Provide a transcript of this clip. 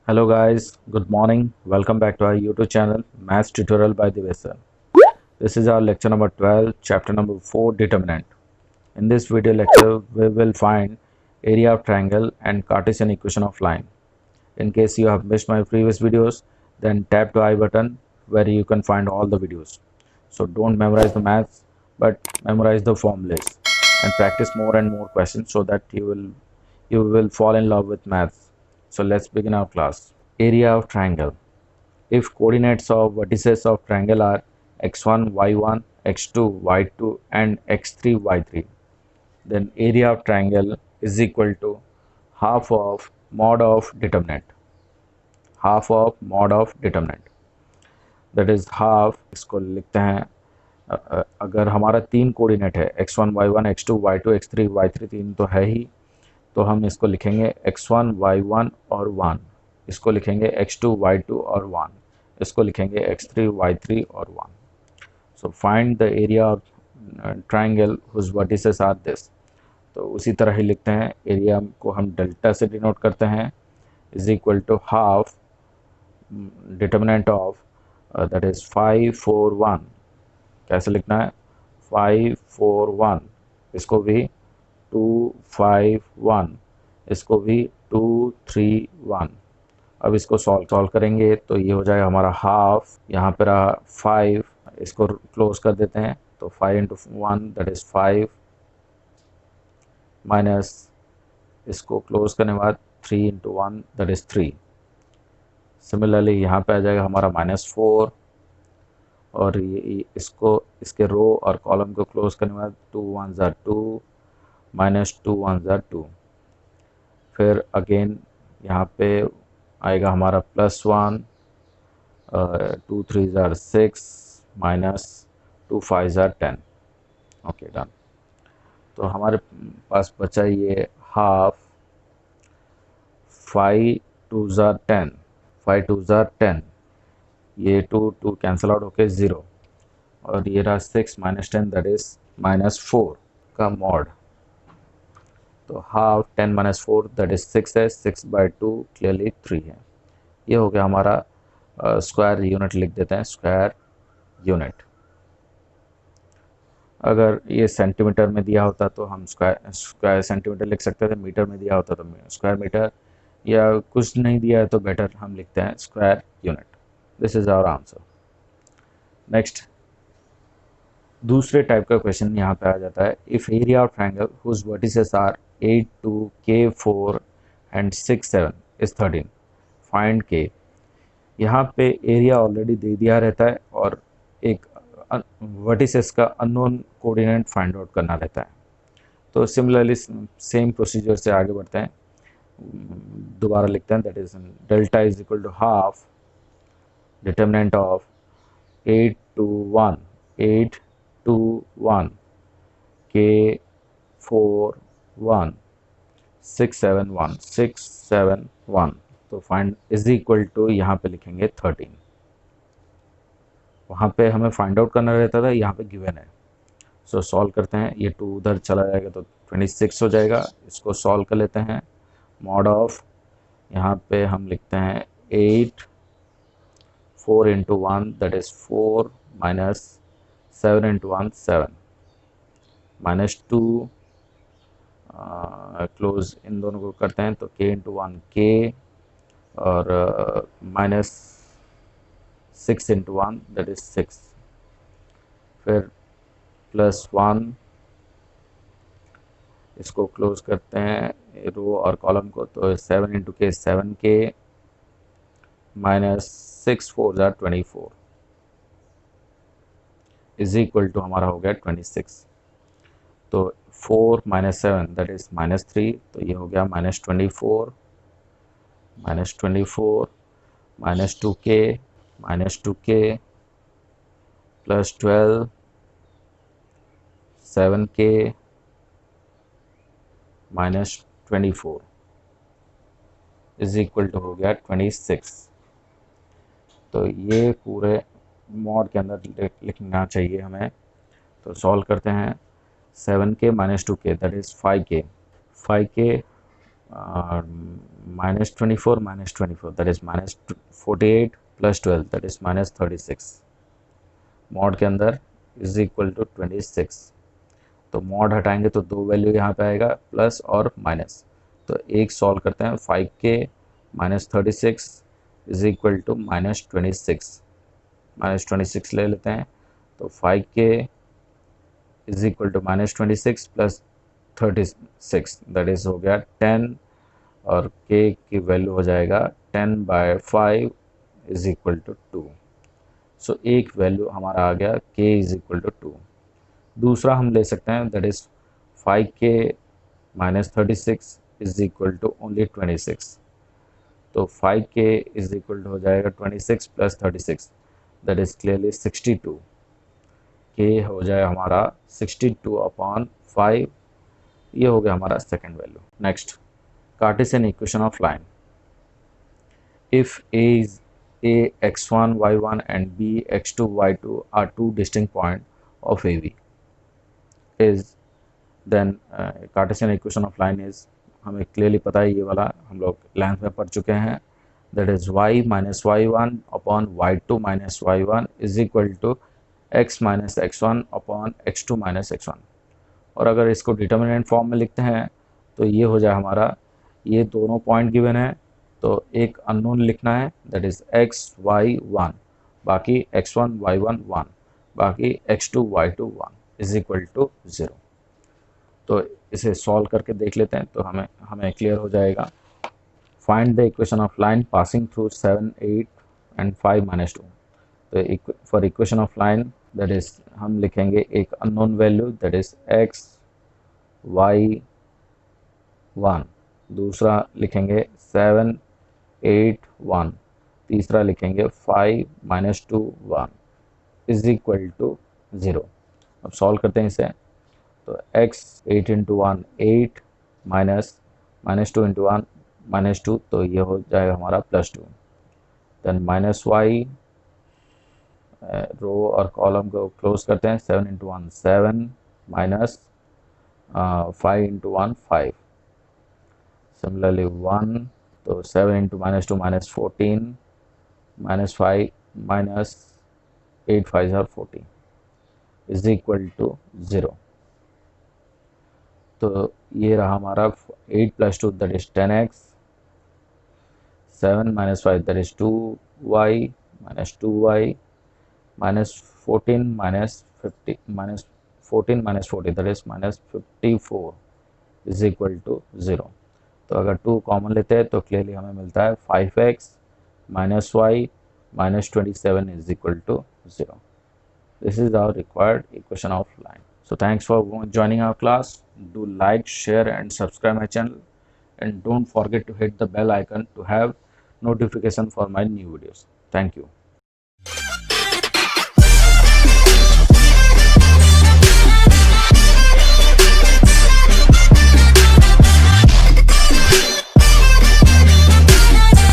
Hello guys, good morning. Welcome back to our YouTube channel Maths Tutorial by Divya. This is our lecture number 12, chapter number 4, Determinant. In this video lecture, we will find area of triangle and Cartesian equation of line. In case you have missed my previous videos, then tap the I button where you can find all the videos. So don't memorize the maths, but memorize the formulas and practice more and more questions so that you will fall in love with maths. So let's begin our class. Area of triangle. If coordinates of vertices of triangle are x1, y1, x2, y2 and x3, y3, then area of triangle is equal to half of mod of determinant. Half of mod of determinant. That is half, इसको लिखते हैं अगर हमारा तीन coordinate है x1, y1, x2, y2, x3, y3 तीन तो है ही, तो हम इसको लिखेंगे x1, y1 और 1, इसको लिखेंगे x2, y2 और 1, इसको लिखेंगे x3, y3 और 1. So find the area of triangle whose vertices are this. तो उसी तरह ही लिखते हैं, एरिया को हम डेल्टा से डिनोट करते हैं, is equal to half determinant of that is 5, 4, 1. कैसे लिखना है? 5, 4, 1, इसको भी 2, 5, 1, इसको भी 2, 3, 1. अब इसको सॉल्व करेंगे तो ये हो जाएगा हमारा हाफ, यहाँ पर रहा 5, इसको क्लोज कर देते हैं तो 5 इंटू 1 दैट इज 5 माइनस इसको क्लोज करने के बाद 3 इंटू 1 दैट इज 3. सिमिलरली यहाँ पे आ जाएगा हमारा -4 और ये इसको इसके रो और कॉलम को क्लोज करने के बाद 2 1 ज़ा 2 माइनस 2 1 ज़ा 2. फिर अगेन यहाँ पे आएगा हमारा +1, 2 3 ज़ा 6 माइनस 2 5 ज़ा 10. Okay done. तो हमारे पास बचा ये हाफ 5 2 ज़ा 10, 5 2 ज़ा 10, ये 2 2 कैंसिल आउट होके 0 और ये रहा 6 माइनस 10 दैट इज -4 का मॉड. तो हाफ 10 माइनस 4 दैट इज 6 है, 6/2 क्लियरली 3 है. ये हो गया हमारा स्क्वायर यूनिट. लिख देते हैं स्क्वायर यूनिट. अगर ये सेंटीमीटर में दिया होता तो हम स्क्वायर सेंटीमीटर लिख सकते थे, मीटर में दिया होता तो स्क्वायर मीटर, या कुछ नहीं दिया है तो बेटर हम लिखते हैं square unit. This is our answer. Next दूसरे टाइप का क्वेश्चन यहाँ पे आ जाता है. If area of triangle whose vertices are 8 2 k 4 and 6 7 is 13, find k. यहाँ पे एरिया ऑलरेडी दे दिया रहता है और एक वर्टिसेस का अननोन कोऑर्डिनेट फाइंड आउट करना रहता है. तो सिमिलरली सेम प्रोसीजर से आगे बढ़ते हैं. दोबारा लिखते हैं that is delta is equal to half determinant of 8 2 1 8 2 1 k 4 1 6 7 1 6 7 1. तो फाइंड इज इक्वल टू यहाँ पे लिखेंगे 13. वहाँ पे हमें फाइंड आउट करना रहता था, यहाँ पे गिवन है. सो सॉल्व करते हैं. ये 2 उधर चला जाएगा तो 26 हो जाएगा. इसको सॉल्व कर लेते हैं. मॉड ऑफ यहाँ पे हम लिखते हैं 8 4 into 1 that is 4 minus 7 into 1 7 minus 2 close in दोनों को करते हैं तो k इंटू 1 k और माइनस 6 इंटू 1 दैट इज 6. फिर +1, इसको क्लोज करते हैं रो और कॉलम को तो 7 इंटू k 7k माइनस 6 4 ज़ा 24 इज इक्वल टू हमारा हो गया 26. तो 4 माइनस 7 दैट इज -3, तो ये हो गया -24 minus 2k plus 12 7k minus 24 is equal to हो गया 26. तो ये पूरे मॉड के अंदर लिखना चाहिए हमें. तो सॉल्व करते हैं. 7k minus 2k that is 5k -24 -24 that is -48 + 12 that is -36 mod के अंदर इज इक्वल टू 26। तो मॉड हटाएंगे तो दो वैल्यू यहाँ पे आएगा प्लस और माइनस। तो एक सॉल्व करते हैं 5k -36 इज इक्वल टू -26 ले लेते हैं। तो 5k is equal to -26 + 36 that is हो गया 10 और k की वैल्यू हो जाएगा 10/5 इज इक्वल टू 2। सो एक वैल्यू हमारा आ गया k इज इक्वल टू 2। दूसरा हम ले सकते हैं that is 5k -36 is equal to only 26। तो 5k इज इक्वल टू हो जाएगा 26 + 36 दैट इज क्लियरली 62। k हो जाए हमारा 62/5। ये हो गया हमारा second value. Next, Cartesian equation of line. If a is a x1 y1 and b x2 y2 are two distinct points of AB is then Cartesian equation of line is, हमें clearly पता है, ये वाला हम लोग length में पढ़ चुके हैं, that is y - y1 upon y2 - y1 is equal to x - x1 upon x2 - x1। और अगर इसको डिटर्मिनेंट फॉर्म में लिखते हैं तो ये हो जाए हमारा, ये दोनों पॉइंट गिवन है तो एक अननोन लिखना है दैट इज x y 1, बाकी x1 y1 1, बाकी x2 y2 1 is equal to 0। तो इसे सॉल्व करके देख लेते हैं तो हमें क्लियर हो जाएगा। Find the equation of line passing through 7 8 and 5 - 2। तो for equation of line that is हम लिखेंगे एक unknown value that is x y 1, दूसरा लिखेंगे 7 8 1, तीसरा लिखेंगे 5 - 2 1 इज इक्वल टू 0। अब सॉल्व करते हैं इसे। तो x 8 × 1 8 -2 × 1 -2, तो ये हो जाएगा हमारा +2। देन -y, रो और कॉलम को क्लोज करते हैं, 7 × 1 7 -5 × 1 5, सिमिलरली 1, तो 7 × -2 -14 -5 -8 5 are 40 इज इक्वल टू 0। तो ये रहा हमारा 8 + 2 that is 10x, 7 - 5 that is 2y -2y, -14 -40 that is -54 is equal to 0। तो अगर 2 कॉमन लेते हैं तो क्लियरली हमें मिलता है 5x - y -27 is equal to 0। This is our required equation of line. So thanks for joining our class. Do like, share and subscribe my channel, and don't forget to hit the bell icon to have notification for my new videos. Thank you.